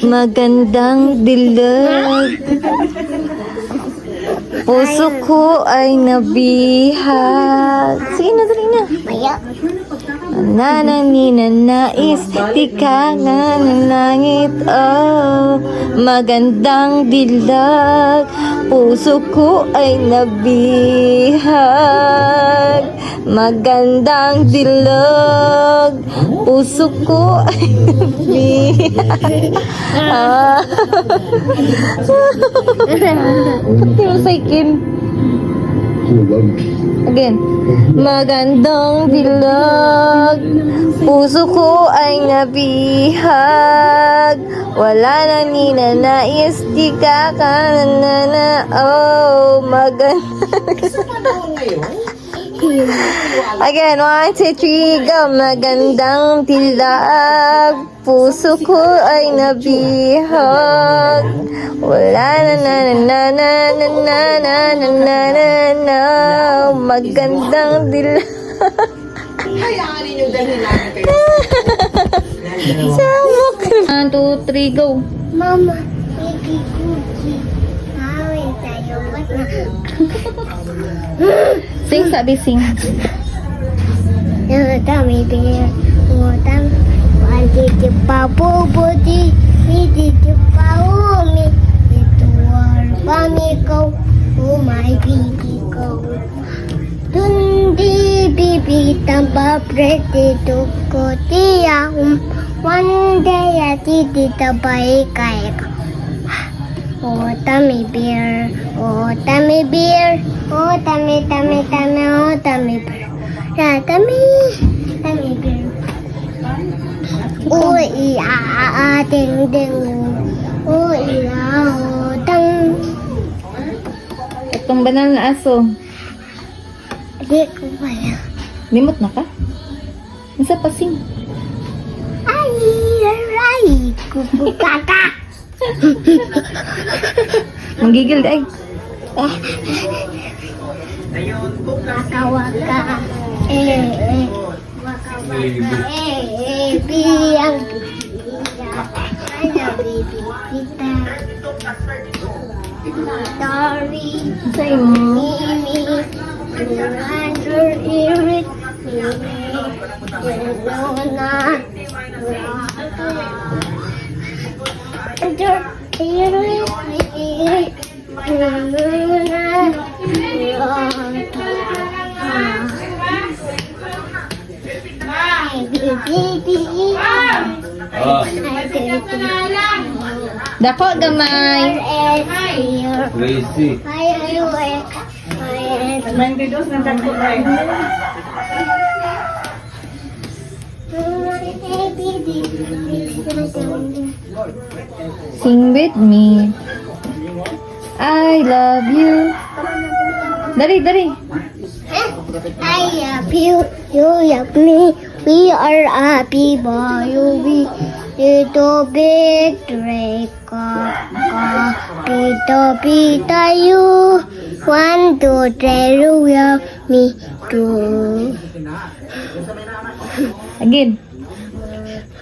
magandang dilag. Puso ko ay nabihag. Sige na, dali na. Maya. Nananais, di ka nga ng langit. Oh, magandang dilag. Puso ko ay nabihag. Magandang dilag. Puso ko ay nabihag. Ah. Hindi mo saikin. Again. Magandang dilag. Puso ko ay nabihag. Wala na ninanais, di ka kanana. Oh, Again, 1, 2, 3, go. Magandang dilag. Puso ko ay nabihag. Wala na. Magandang dilag. Hayaan ninyo dalhin namin kayo. Samok. 1, 2, 3, go. Mama, baby cookie. Awin tayo. Ba't na? Sing, sabi sing. Dami bear. Utang. Pagkiti pa puputi. Hindi pa umi. Ito ang pamikaw. Oh my baby ko. Tundi bibi tamba pretty ko tiya. One day I did the bike. Oh, tummy bear. Oh, tummy bear. Oh, tummy bear. Oh, tummy bear. Yeah, tummy bear. Oh, ding ding. Oh, tang. Itong banal na aso. Di ko kaya. Limot na ka? Nasa pasing. Ay, kukukaka. Manggigil day. Waka waka. Waka waka. Biyang ano baby kita. Sorry. Say mo. Mimi. Under it. Dako gamay. Crazy. Sing with me. I love you. Dari, dari. I love you, you love me. We are happy boy. We little big drake. Pita pita you. 1, 2, 3, you love me too. Again.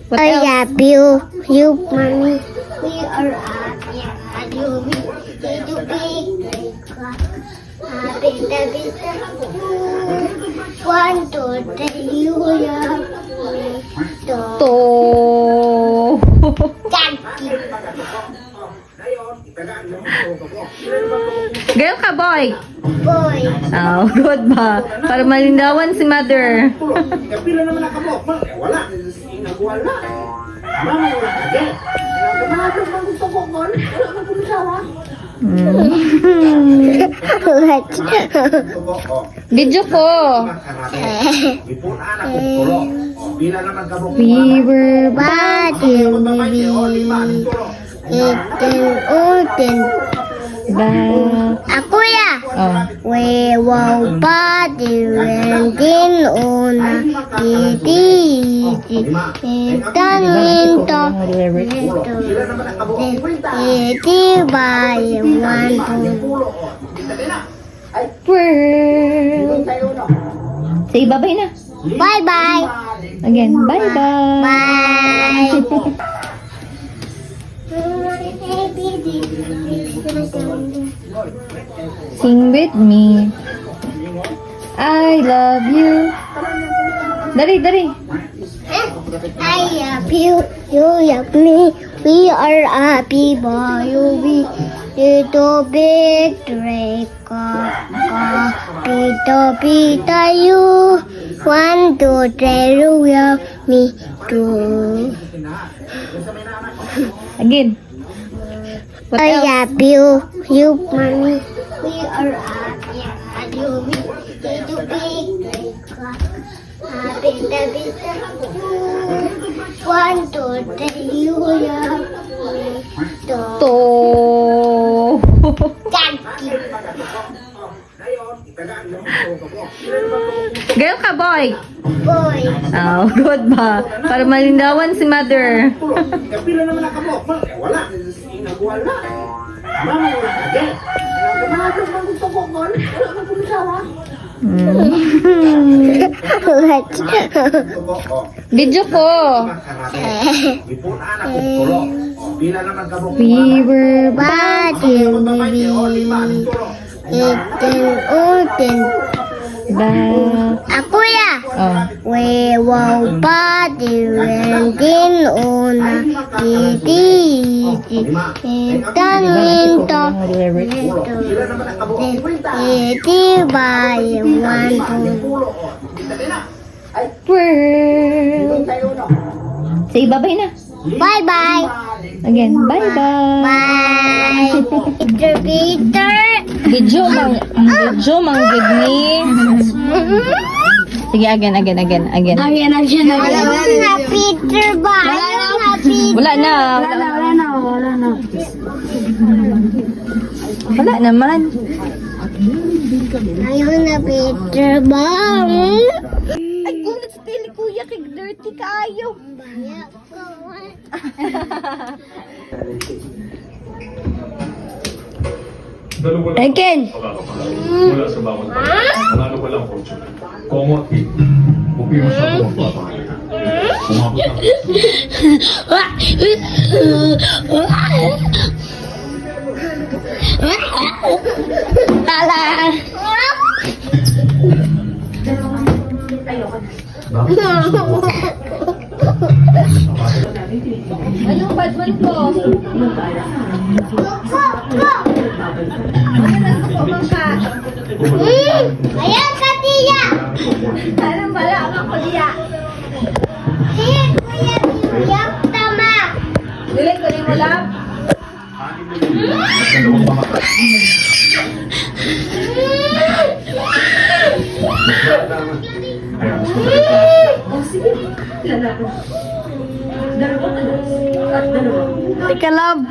What I else? love you, you mommy. We are happy. You be little big drake. Pita pita you. 1, 2, 3, you love me too. To. Thank you. Girl ka, boy. Boy. Oh, good ba? Para malindawan si mother. Kapila naman nakabok. Wala. Wala. Mama, wala ka dyan. Nagkamahapos bang gusto ko, Mon? Wala ka pulisawa. What? Video ko. Ipon anak ko, tulo. Pila naman kabok. We were Bati utin. back. Ako ya. Oh. We wow bati din una iti itan into iti by one World. Say bye-bye na. bye bye Again, bye-bye. bye Sing with me. I love you. Dali, dali. I love you, you love me. We are happy boy, little big drake, little Peter, you 1, 2, 3, you love me too. Again. What I else? love you, mommy. We are happy, little big drake, Peter, Peter, you 1, 2, 3, you love me too. To. Thank you. Gayo ka, boy. Boy. Oh, good ba? Para malindawan si mother. Kapila naman nakabok. Wala. Wala. Mama, wala ka dyan. Gumahapon bang gusto ko, Gon? Wala ka pulisawa. What? Video ko. Ipunan ako, tulo. Pila naman kabok. We were Bad movie. Itin utin. back. Ako ya. Oh. We wow body rendin una titi. Itan minto. Titi by one. World. Say bye-bye na. Bye bye. Again, bye-bye. Bye. Peter Peter. Video mang good ni. Sige, again. Alam na Peter ba? Alam na Peter. Wala na. Wala naman. Ayaw na Peter ba? Ay, kunat sa tili kuya, kay dirty kayo. Bayak ko. Dalawa lang. Again. Wala sa bawat panalo ko lang, coach. Kung mo, bupi mo siya kung magpapahal. Umabot na. Ala. Anong badman ko? Ayan ka tiya. Anong bala ang kuliya? Tiya kuya tiya tama. Dili ko ni wala. Dalawang pamakas. Kaya mas Tika love.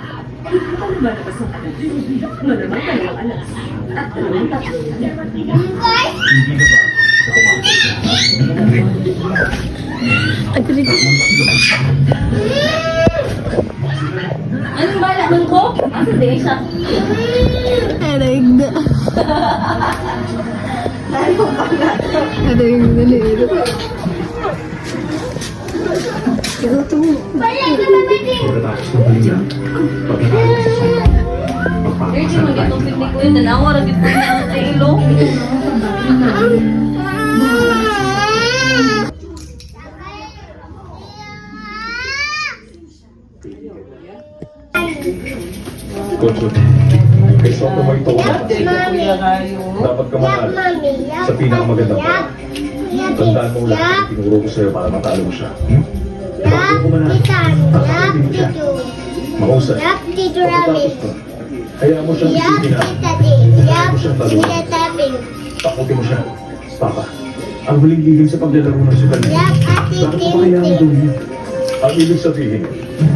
Anong bala man ko? Asa di siya? Ereg na. pagkatapos ng palinga, pagkatapos sa sumpa, Virgin mo magpapasal tayo dito ng pitik ko yun. Nanawa rin dito niya sa ilo. Coach, kaysa ako may tawa dapat ka manalo sa pinakamagandang paraan. Tandaan mo lahat ang tinuro ko sa'yo para matalo mo siya. Ipagpo ko manalo. Tatakatin mo siya. Mahusay. Pagkatapos ko, hayaan mo siyang isipin na. Hayaan mo siyang talunan. Takutin mo siya. Papa, ang huling liging sa paglalaro ng sugal niya. Bakit mo kaya mo gawin yun? Ang ibig sabihin,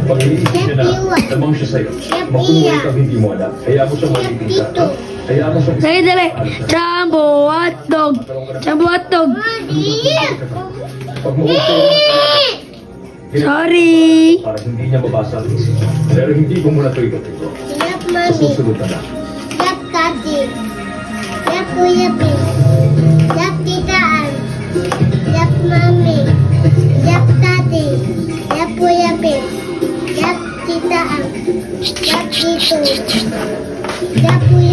pag iniisip niya na lamang siya sa'yo, makuha kang hindi mo alam. Hayaan mo siyang maliting ka. Hayaan mo siyang isipin. Dali. Jumbo hotdog. Jumbo hotdog. Pag makuha sa'yo, Sorry. para hindi niya mabasa ang isip. Pero hindi ko muna ito ito. Yap Sa mami. susunod na lang. Yap tati. Yap kuya pi. Yap titaan. Yap mami. Yap tati. Yap kuya pi. Yap titaan. Yup dito. Yup